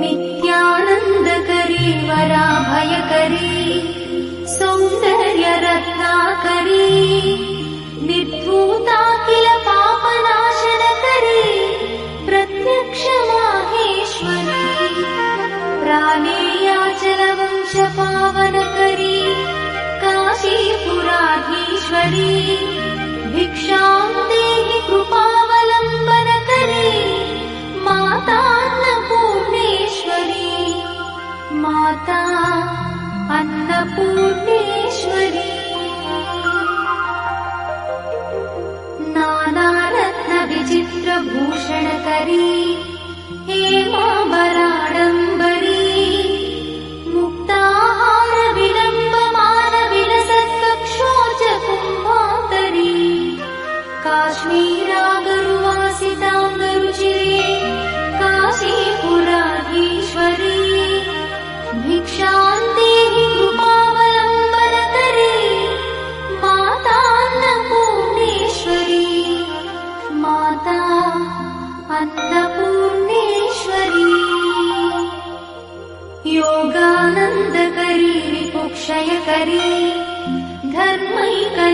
नित्यानन्दकरी वराभयकरी सौन्दर्यरत्नाकरी निर्धूताखिल पापनाशनकरी प्रत्यक्ष माहेश्वरी प्राणेयाचलवंशपावनकरी काशीपुराधीश्वरी भिक्षां देहि कृपावलम्बनकरी मातान्नपूर्णेश्वरी माता अन्नपूर्णेश्वरी नानारत्नविचित्रभूषणकरी हेमाम्बराडम्बरी मुक्ताहारविलम्बमानविलसत्कक्षोजकुम्भान्तरी काश्मीरागरुवासिताम्बरुचिरे काशीपुराधीश्वरी भिक्षां देहि कृपावलम्बनकरी मातान्नपूर्णेश्वरी माता अन्नपूर्णेश्वरी योगानन्दकरी रिपुक्षयकरी धर्मैकनिष्ठाकरी